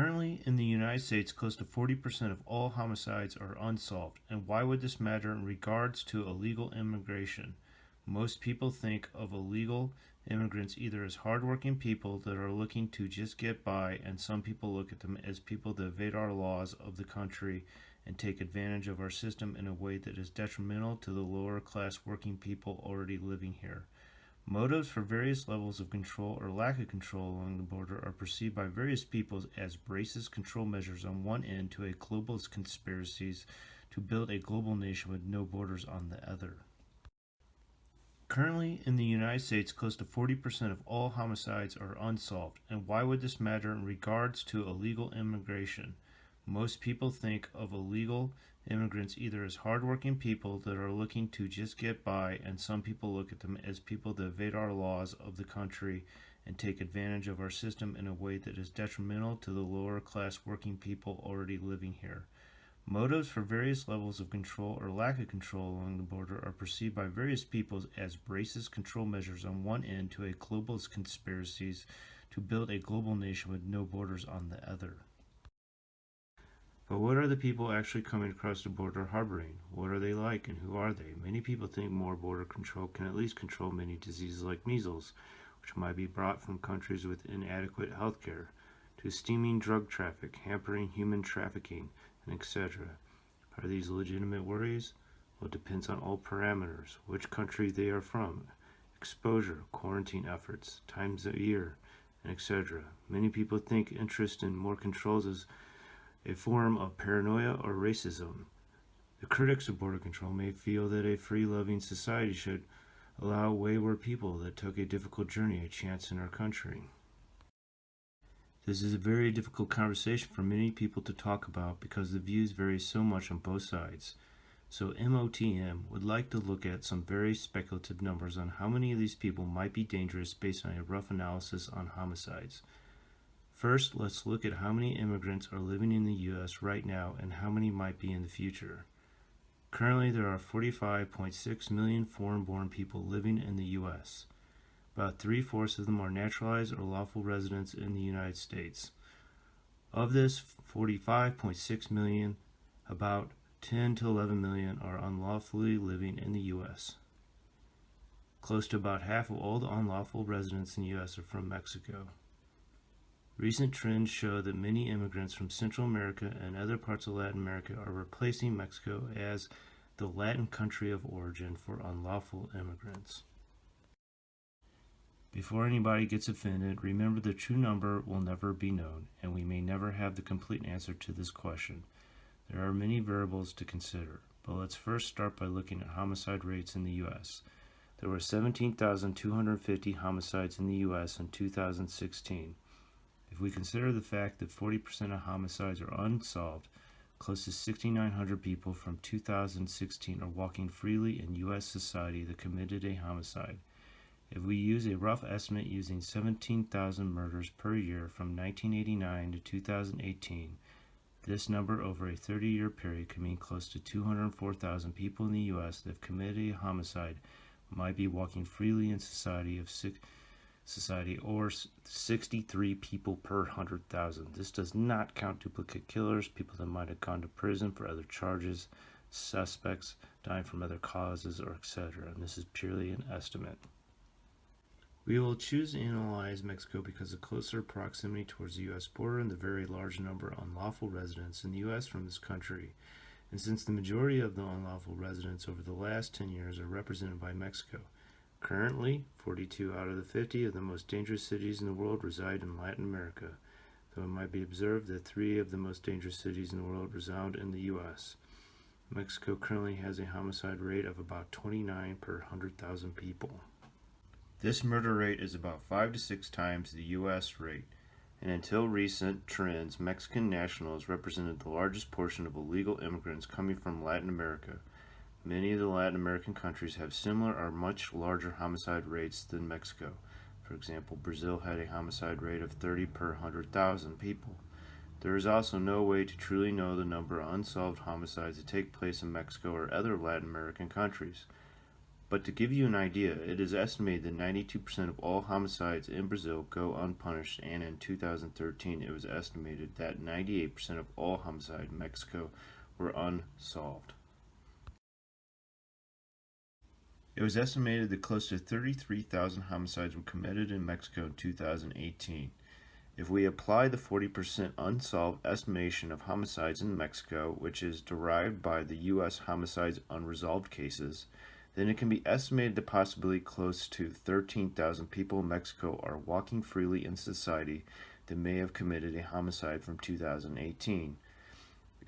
Currently, in the United States, close to 40% of all homicides are unsolved. And why would this matter in regards to illegal immigration? Most people think of illegal immigrants either as hardworking people that are looking to just get by, and some people look at them as people that evade our laws of the country and take advantage of our system in a way that is detrimental to the lower class working people already living here. Motives for various levels of control or lack of control along the border are perceived by various peoples as racist control measures on one end to a globalist conspiracies to build a global nation with no borders on the other. Currently, in the United States, close to 40% of all homicides are unsolved. And why would this matter in regards to illegal immigration? Most people think of illegal immigrants either as hardworking people that are looking to just get by, and some people look at them as people that evade our laws of the country and take advantage of our system in a way that is detrimental to the lower class working people already living here. Motives for various levels of control or lack of control along the border are perceived by various peoples as racist control measures on one end to a globalist conspiracies to build a global nation with no borders on the other. But what are the people actually coming across the border harboring? What are they like and who are they? Many people think more border control can at least control many diseases like measles, which might be brought from countries with inadequate health care, to stemming drug traffic, hampering human trafficking, and etc. Are these legitimate worries? Well, it depends on all parameters, which country they are from, exposure, quarantine efforts, times of year, and etc. Many people think interest in more controls is a form of paranoia or racism. The critics of border control may feel that a free-loving society should allow wayward people that took a difficult journey a chance in our country. This is a very difficult conversation for many people to talk about because the views vary so much on both sides. So MOTM would like to look at some very speculative numbers on how many of these people might be dangerous based on a rough analysis on homicides. First, let's look at how many immigrants are living in the U.S. right now and how many might be in the future. Currently, there are 45.6 million foreign-born people living in the U.S. About 3/4 of them are naturalized or lawful residents in the United States. Of this 45.6 million, about 10 to 11 million are unlawfully living in the U.S. Close to about half of all the unlawful residents in the U.S. are from Mexico. Recent trends show that many immigrants from Central America and other parts of Latin America are replacing Mexico as the Latin country of origin for unlawful immigrants. Before anybody gets offended, remember the true number will never be known, and we may never have the complete answer to this question. There are many variables to consider, but let's first start by looking at homicide rates in the U.S. There were 17,250 homicides in the U.S. in 2016. If we consider the fact that 40% of homicides are unsolved, close to 6,900 people from 2016 are walking freely in U.S. society that committed a homicide. If we use a rough estimate using 17,000 murders per year from 1989 to 2018, this number over a 30-year period could mean close to 204,000 people in the U.S. that have committed a homicide might be walking freely in society or 63 people per 100,000. This does not count duplicate killers, people that might have gone to prison for other charges, suspects dying from other causes, or etc. And this is purely an estimate. We will choose to analyze Mexico because of closer proximity towards the U.S. border and the very large number of unlawful residents in the U.S. from this country. And since the majority of the unlawful residents over the last 10 years are represented by Mexico, currently, 42 out of the 50 of the most dangerous cities in the world reside in Latin America, though it might be observed that 3 of the most dangerous cities in the world reside in the U.S. Mexico currently has a homicide rate of about 29 per 100,000 people. This murder rate is about 5 to 6 times the U.S. rate, and until recent trends, Mexican nationals represented the largest portion of illegal immigrants coming from Latin America. Many of the Latin American countries have similar or much larger homicide rates than Mexico. For example, Brazil had a homicide rate of 30 per 100,000 people. There is also no way to truly know the number of unsolved homicides that take place in Mexico or other Latin American countries. But to give you an idea, it is estimated that 92% of all homicides in Brazil go unpunished, and in 2013 it was estimated that 98% of all homicides in Mexico were unsolved. It was estimated that close to 33,000 homicides were committed in Mexico in 2018. If we apply the 40% unsolved estimation of homicides in Mexico, which is derived by the U.S. homicides unresolved cases, then it can be estimated that possibly close to 13,000 people in Mexico are walking freely in society that may have committed a homicide from 2018.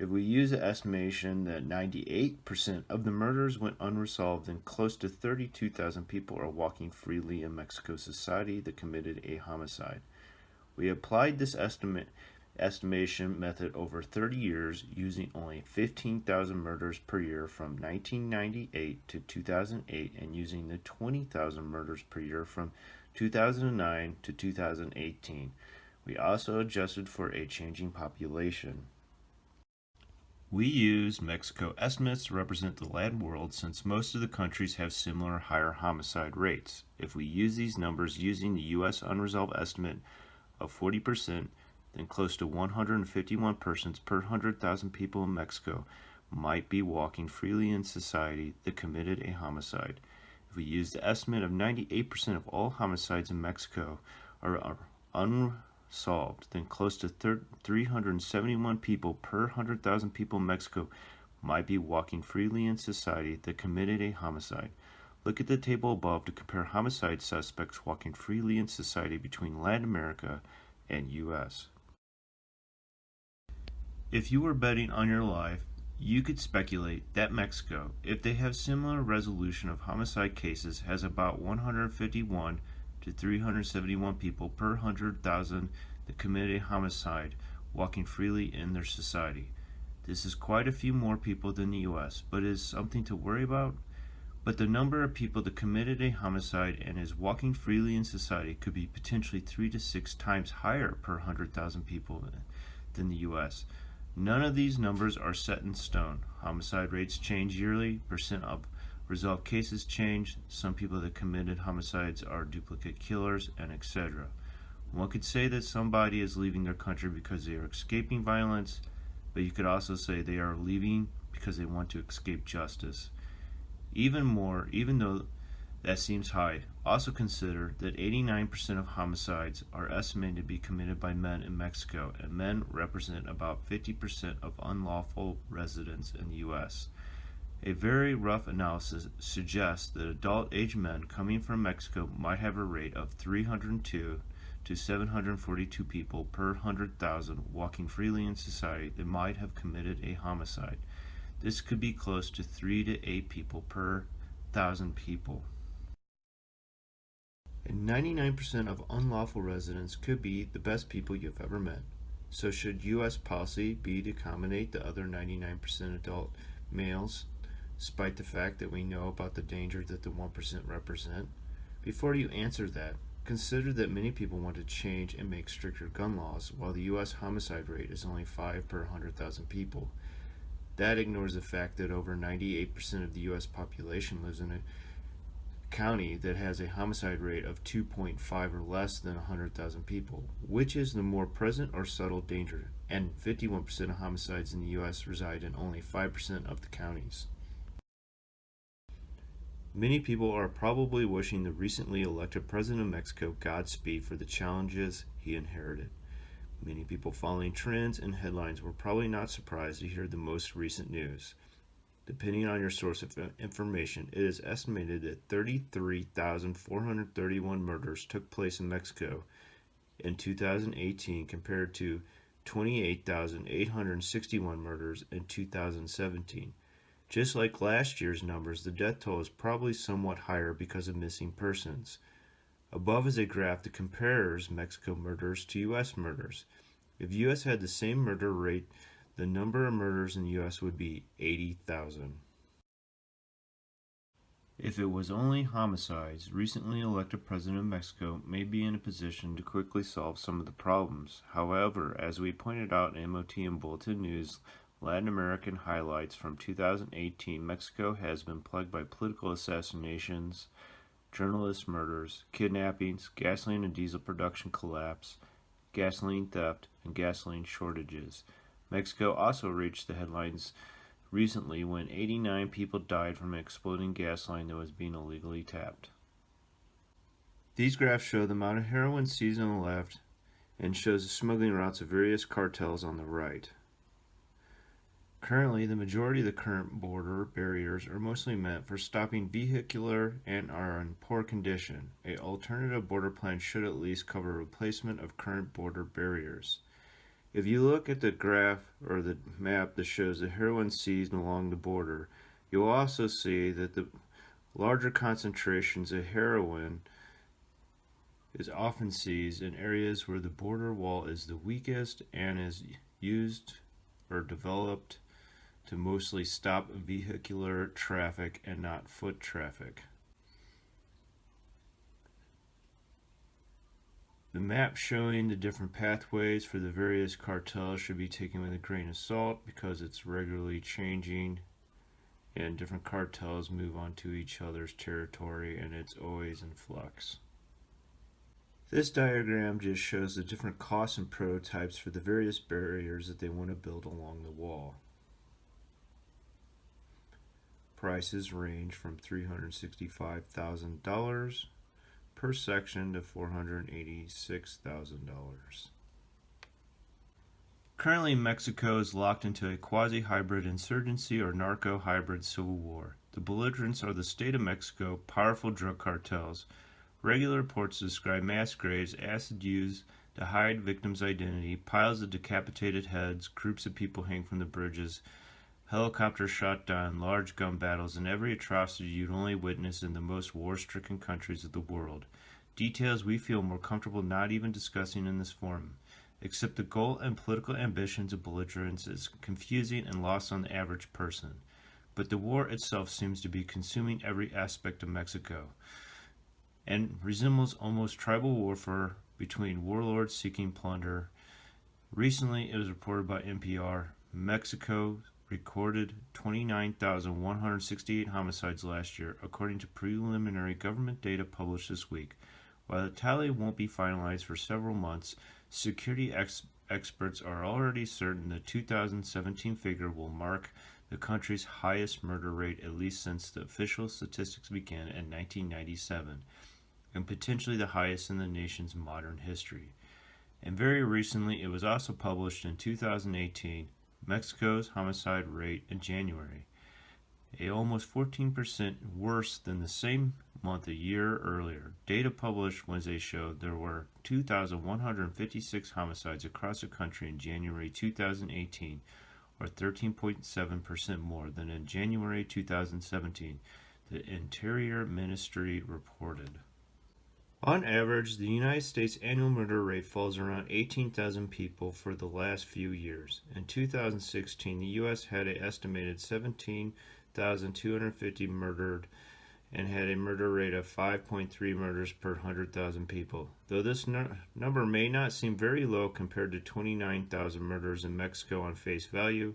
If we use the estimation that 98% of the murders went unresolved, then close to 32,000 people are walking freely in Mexico society that committed a homicide. We applied this estimation method over 30 years using only 15,000 murders per year from 1998 to 2008 and using the 20,000 murders per year from 2009 to 2018. We also adjusted for a changing population. We use Mexico estimates to represent the Latin world since most of the countries have similar higher homicide rates. If we use these numbers using the U.S. unresolved estimate of 40%, then close to 151 persons per 100,000 people in Mexico might be walking freely in society that committed a homicide. If we use the estimate of 98% of all homicides in Mexico are unsolved, then close to 371 people per 100,000 people in Mexico might be walking freely in society that committed a homicide. Look at the table above to compare homicide suspects walking freely in society between Latin America and U.S. If you were betting on your life, you could speculate that Mexico, if they have similar resolution of homicide cases, has about 151 to 371 people per 100,000 that commit a homicide walking freely in their society. This is quite a few more people than the U.S., but is something to worry about? But the number of people that committed a homicide and is walking freely in society could be potentially 3 to 6 times higher per 100,000 people than the U.S. None of these numbers are set in stone. Homicide rates change yearly, percent of resolved cases change, some people that committed homicides are duplicate killers, and etc. One could say that somebody is leaving their country because they are escaping violence, but you could also say they are leaving because they want to escape justice. Even though that seems high, also consider that 89% of homicides are estimated to be committed by men in Mexico, and men represent about 50% of unlawful residents in the U.S. A very rough analysis suggests that adult-aged men coming from Mexico might have a rate of 302 to 742 people per 100,000 walking freely in society that might have committed a homicide. This could be close to 3 to 8 people per 1,000 people. And 99% of unlawful residents could be the best people you've ever met. So should U.S. policy be to accommodate the other 99% adult males, despite the fact that we know about the danger that the 1% represent? Before you answer that, consider that many people want to change and make stricter gun laws, while the U.S. homicide rate is only 5 per 100,000 people. That ignores the fact that over 98% of the U.S. population lives in a county that has a homicide rate of 2.5 or less than 100,000 people, which is the more present or subtle danger, and 51% of homicides in the U.S. reside in only 5% of the counties. Many people are probably wishing the recently elected president of Mexico Godspeed for the challenges he inherited. Many people following trends and headlines were probably not surprised to hear the most recent news. Depending on your source of information, it is estimated that 33,431 murders took place in Mexico in 2018 compared to 28,861 murders in 2017. Just like last year's numbers, the death toll is probably somewhat higher because of missing persons. Above is a graph that compares Mexico murders to U.S. murders. If U.S. had the same murder rate, the number of murders in the U.S. would be 80,000. If it was only homicides, recently elected president of Mexico may be in a position to quickly solve some of the problems. However, as we pointed out in MOT and Bulletin News Latin American highlights from 2018, Mexico has been plagued by political assassinations, journalist murders, kidnappings, gasoline and diesel production collapse, gasoline theft, and gasoline shortages. Mexico also reached the headlines recently when 89 people died from an exploding gas line that was being illegally tapped. These graphs show the amount of heroin seized on the left and shows the smuggling routes of various cartels on the right. Currently, the majority of the current border barriers are mostly meant for stopping vehicular and are in poor condition. An alternative border plan should at least cover replacement of current border barriers. If you look at the graph or the map that shows the heroin seized along the border, you'll also see that the larger concentrations of heroin is often seized in areas where the border wall is the weakest and is used or developed to mostly stop vehicular traffic and not foot traffic. The map showing the different pathways for the various cartels should be taken with a grain of salt because it's regularly changing and different cartels move onto each other's territory and it's always in flux. This diagram just shows the different costs and prototypes for the various barriers that they want to build along the wall. Prices range from $365,000 per section to $486,000. Currently, Mexico is locked into a quasi-hybrid insurgency or narco hybrid civil war. The belligerents are the state of Mexico, powerful drug cartels. Regular reports describe mass graves, acid used to hide victims' identity, piles of decapitated heads, groups of people hang from the bridges, helicopters shot down, large gun battles, and every atrocity you'd only witness in the most war-stricken countries of the world. Details we feel more comfortable not even discussing in this forum. Except the goal and political ambitions of belligerents is confusing and lost on the average person. But the war itself seems to be consuming every aspect of Mexico, and resembles almost tribal warfare between warlords seeking plunder. Recently, it was reported by NPR, Mexico recorded 29,168 homicides last year, according to preliminary government data published this week. While the tally won't be finalized for several months, security experts are already certain the 2017 figure will mark the country's highest murder rate at least since the official statistics began in 1997, and potentially the highest in the nation's modern history. And very recently, it was also published in 2018, Mexico's homicide rate in January, almost 14% worse than the same month a year earlier. Data published Wednesday showed there were 2,156 homicides across the country in January 2018, or 13.7% more than in January 2017, the Interior Ministry reported. On average, the United States annual murder rate falls around 18,000 people for the last few years. In 2016, the U.S. had an estimated 17,250 murdered and had a murder rate of 5.3 murders per 100,000 people. Though this number may not seem very low compared to 29,000 murders in Mexico on face value,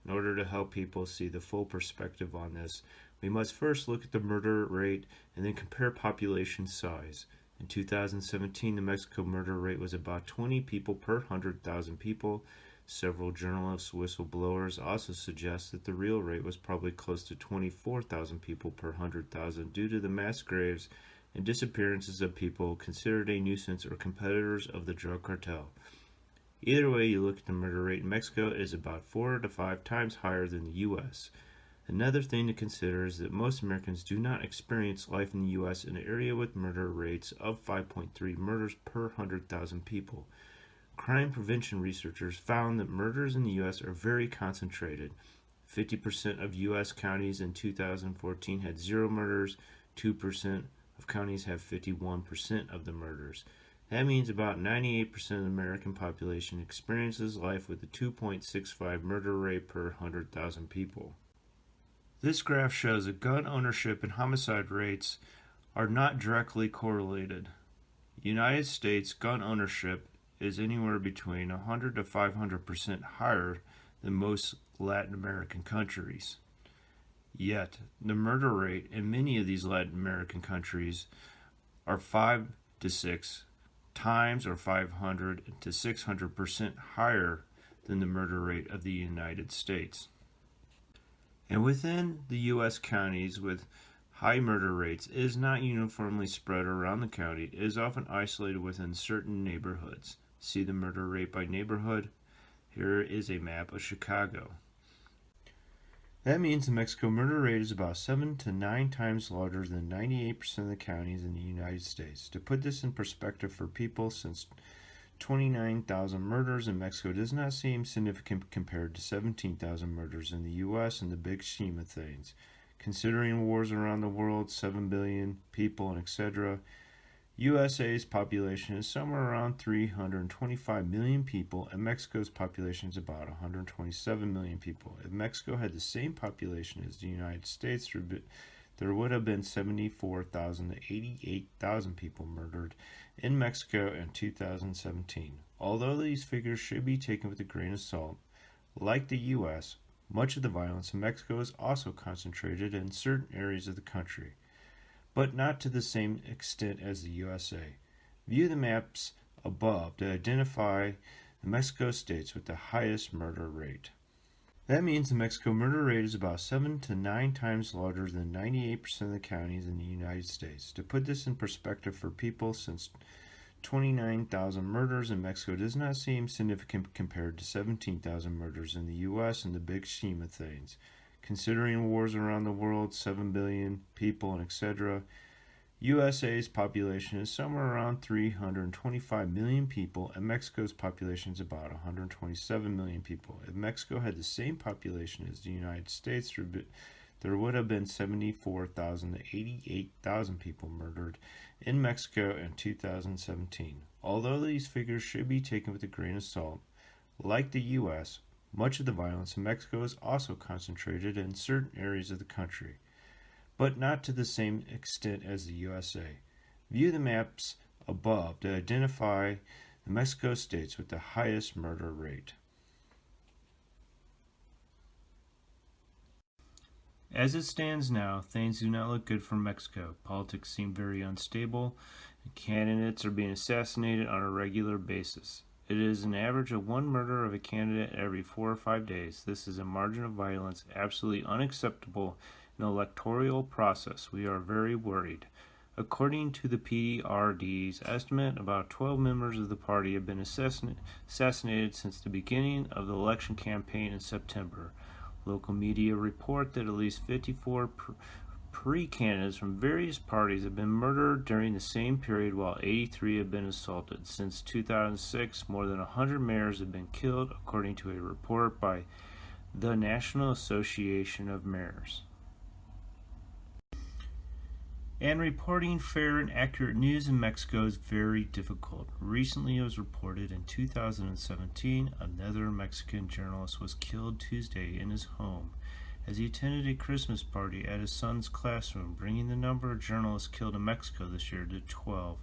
in order to help people see the full perspective on this, we must first look at the murder rate and then compare population size. In 2017, the Mexico murder rate was about 20 people per 100,000 people. Several journalists, whistleblowers also suggest that the real rate was probably close to 24,000 people per 100,000 due to the mass graves and disappearances of people considered a nuisance or competitors of the drug cartel. Either way you look at the murder rate in Mexico, it is about 4 to 5 times higher than the U.S. Another thing to consider is that most Americans do not experience life in the U.S. in an area with murder rates of 5.3 murders per 100,000 people. Crime prevention researchers found that murders in the U.S. are very concentrated. 50% of U.S. counties in 2014 had 0 murders, 2% of counties have 51% of the murders. That means about 98% of the American population experiences life with a 2.65 murder rate per 100,000 people. This graph shows that gun ownership and homicide rates are not directly correlated. United States gun ownership is anywhere between 100 to 500% higher than most Latin American countries. Yet, the murder rate in many of these Latin American countries are 5 to 6 times or 500 to 600% higher than the murder rate of the United States. And within the U.S. counties with high murder rates, it is not uniformly spread around the county. It is often isolated within certain neighborhoods. See the murder rate by neighborhood. Here is a map of Chicago. That means the Mexico murder rate is about 7 to 9 times larger than 98% of the counties in the United States. To put this in perspective for people, since 29,000 murders in Mexico does not seem significant compared to 17,000 murders in the U.S. in the big scheme of things. Considering wars around the world, 7 billion people, and etc., USA's population is somewhere around 325 million people, and Mexico's population is about 127 million people. If Mexico had the same population as the United States, there would have been 74,000 to 88,000 people murdered in Mexico in 2017. Although these figures should be taken with a grain of salt, like the U.S., much of the violence in Mexico is also concentrated in certain areas of the country, but not to the same extent as the USA. View the maps above to identify the Mexico states with the highest murder rate. That means the Mexico murder rate is about 7 to 9 times larger than 98% of the counties in the United States. To put this in perspective for people, since 29,000 murders in Mexico does not seem significant compared to 17,000 murders in the U.S. in the big scheme of things. Considering wars around the world, 7 billion people, and etc., USA's population is somewhere around 325 million people, and Mexico's population is about 127 million people. If Mexico had the same population as the United States, there would have been 74,000 to 88,000 people murdered in Mexico in 2017. Although these figures should be taken with a grain of salt, like the U.S., much of the violence in Mexico is also concentrated in certain areas of the country, but not to the same extent as the USA. View the maps above to identify the Mexico states with the highest murder rate. As it stands now, things do not look good for Mexico. Politics seem very unstable, and candidates are being assassinated on a regular basis. It is an average of one murder of a candidate every 4 or 5 days. This is a margin of violence absolutely unacceptable in the electoral process. We are very worried. According to the PRD's estimate, about 12 members of the party have been assassinated since the beginning of the election campaign in September. Local media report that at least 54 pre-candidates from various parties have been murdered during the same period, while 83 have been assaulted. Since 2006, more than 100 mayors have been killed, according to a report by the National Association of Mayors. And reporting fair and accurate news in Mexico is very difficult. Recently, it was reported in 2017, another Mexican journalist was killed Tuesday in his home as he attended a Christmas party at his son's classroom, bringing the number of journalists killed in Mexico this year to 12,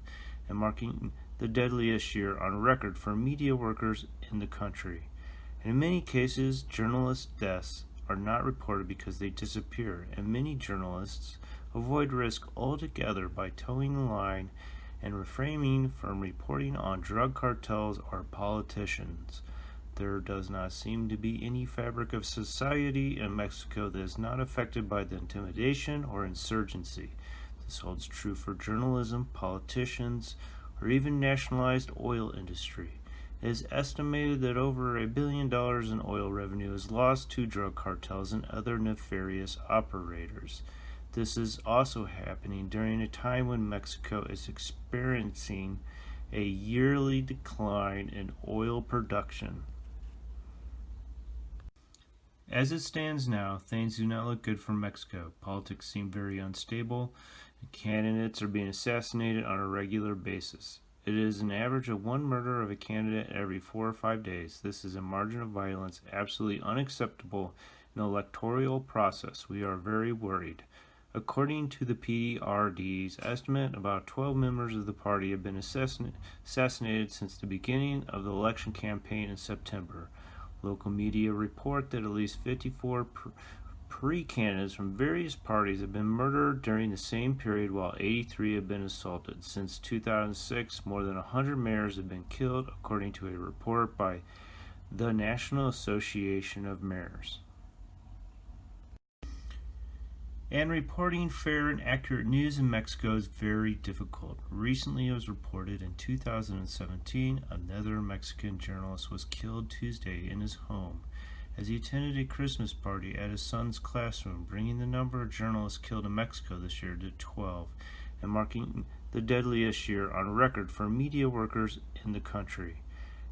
and marking the deadliest year on record for media workers in the country. And in many cases, journalist deaths are not reported because they disappear, and many journalists avoid risk altogether by towing the line and refraining from reporting on drug cartels or politicians. There does not seem to be any fabric of society in Mexico that is not affected by the intimidation or insurgency. This holds true for journalism, politicians, or even nationalized oil industry. It is estimated that over $1 billion in oil revenue is lost to drug cartels and other nefarious operators. This is also happening during a time when Mexico is experiencing a yearly decline in oil production. As it stands now, things do not look good for Mexico. Politics seem very unstable, and candidates are being assassinated on a regular basis. It is an average of one murder of a candidate every 4 or 5 days. This is a margin of violence absolutely unacceptable in the electoral process. We are very worried. According to the PRD's estimate, about 12 members of the party have been assassinated since the beginning of the election campaign in September. Local media report that at least 54 pre-candidates from various parties have been murdered during the same period, while 83 have been assaulted. Since 2006, more than 100 mayors have been killed, according to a report by the National Association of Mayors. And reporting fair and accurate news in Mexico is very difficult. Recently, it was reported in 2017, another Mexican journalist was killed Tuesday in his home as he attended a Christmas party at his son's classroom, bringing the number of journalists killed in Mexico this year to 12 and marking the deadliest year on record for media workers in the country.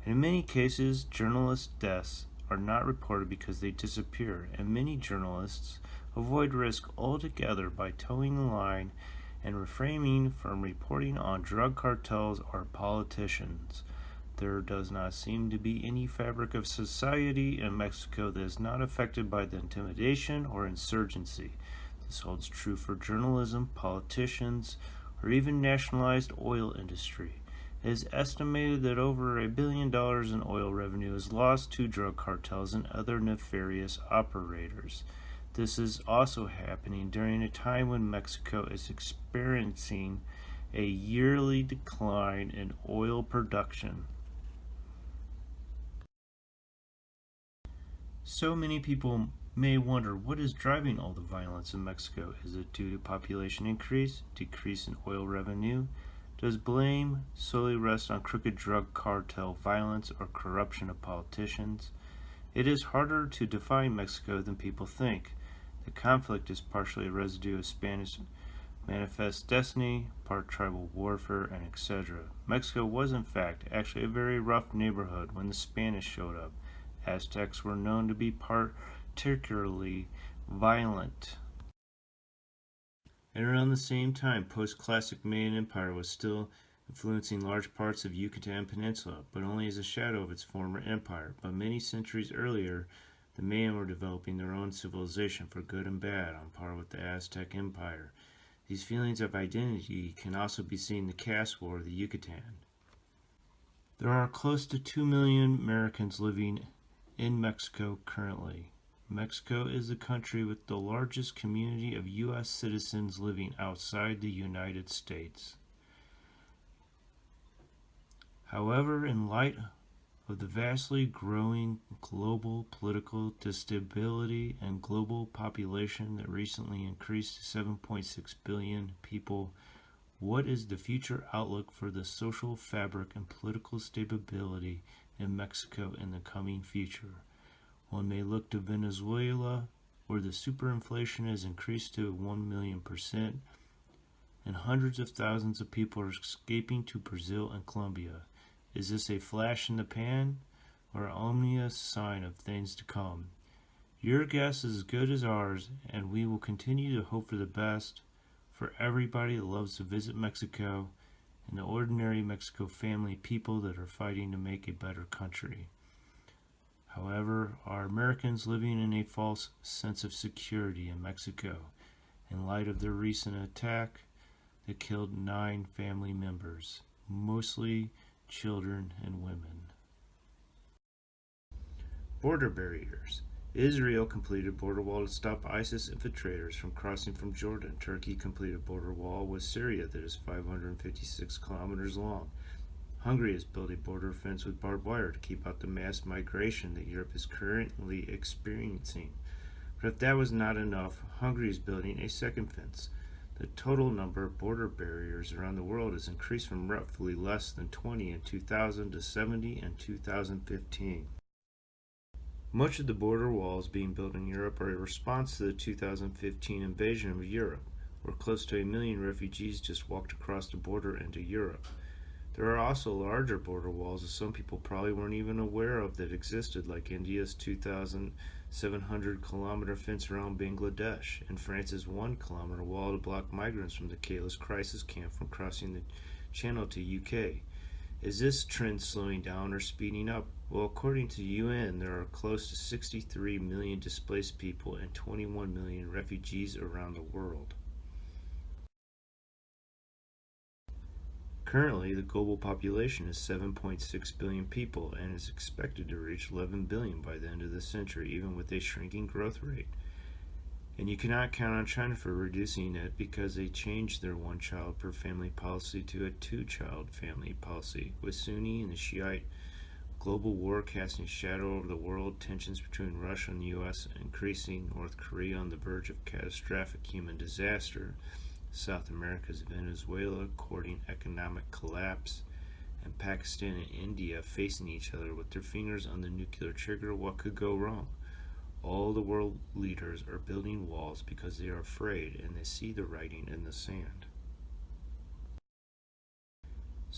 And in many cases, journalist deaths are not reported because they disappear, and many journalists avoid risk altogether by towing the line and refraining from reporting on drug cartels or politicians. There does not seem to be any fabric of society in Mexico that is not affected by the intimidation or insurgency. This holds true for journalism, politicians, or even nationalized oil industry. It is estimated that over $1 billion in oil revenue is lost to drug cartels and other nefarious operators. This is also happening during a time when Mexico is experiencing a yearly decline in oil production. So many people may wonder what is driving all the violence in Mexico. Is it due to population increase, decrease in oil revenue? Does blame solely rest on crooked drug cartel violence or corruption of politicians? It is harder to define Mexico than people think. The conflict is partially a residue of Spanish manifest destiny, part tribal warfare, and etc. Mexico was in fact actually a very rough neighborhood when the Spanish showed up. Aztecs were known to be particularly violent. And around the same time, post-classic Mayan Empire was still influencing large parts of Yucatan Peninsula, but only as a shadow of its former empire. But many centuries earlier, the Mayan were developing their own civilization for good and bad, on par with the Aztec Empire. These feelings of identity can also be seen in the caste war of the Yucatan. There are close to 2 million Americans living in Mexico currently. Mexico is the country with the largest community of U.S. citizens living outside the United States. However, in light of the vastly growing global political instability and global population that recently increased to 7.6 billion people, what is the future outlook for the social fabric and political stability in Mexico in the coming future? One may look to Venezuela, where the superinflation has increased to 1,000,000%, and hundreds of thousands of people are escaping to Brazil and Colombia. Is this a flash in the pan, or an ominous sign of things to come? Your guess is as good as ours, and we will continue to hope for the best for everybody that loves to visit Mexico and the ordinary Mexico family people that are fighting to make a better country. However, are Americans living in a false sense of security in Mexico in light of their recent attack that killed 9 family members, mostly children and women? Border barriers. Israel completed border wall to stop ISIS infiltrators from crossing from Jordan. Turkey completed border wall with Syria that is 556 kilometers long. Hungary has built a border fence with barbed wire to keep out the mass migration that Europe is currently experiencing. But if that was not enough, Hungary is building a second fence. The total number of border barriers around the world has increased from roughly less than 20 in 2000 to 70 in 2015. Much of the border walls being built in Europe are a response to the 2015 invasion of Europe, where close to 1 million refugees just walked across the border into Europe. There are also larger border walls that some people probably weren't even aware of that existed, like India's 2,700-kilometer fence around Bangladesh, and France's 1-kilometer wall to block migrants from the Calais crisis camp from crossing the channel to UK. Is this trend slowing down or speeding up? Well, according to the UN, there are close to 63 million displaced people and 21 million refugees around the world. Currently, the global population is 7.6 billion people and is expected to reach 11 billion by the end of the century, even with a shrinking growth rate. And you cannot count on China for reducing it because they changed their one child per family policy to a two-child family policy, with Sunni and the Shiite global war casting a shadow over the world, tensions between Russia and the U.S. increasing, North Korea on the verge of catastrophic human disaster, South America's Venezuela courting economic collapse, and Pakistan and India facing each other with their fingers on the nuclear trigger. What could go wrong? All the world leaders are building walls because they are afraid and they see the writing in the sand.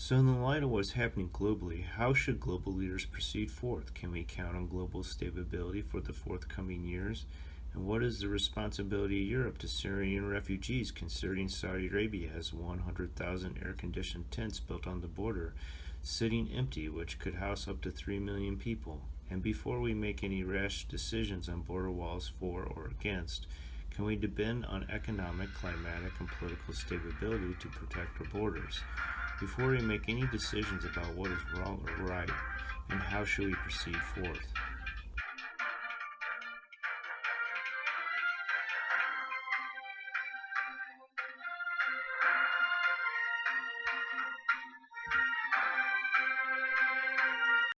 So, in the light of what's happening globally, how should global leaders proceed forth? Can we count on global stability for the forthcoming years? And what is the responsibility of Europe to Syrian refugees, considering Saudi Arabia has 100,000 air-conditioned tents built on the border, sitting empty, which could house up to 3 million people? And before we make any rash decisions on border walls for or against, can we depend on economic, climatic, and political stability to protect our borders? Before we make any decisions about what is wrong or right, and how should we proceed forth?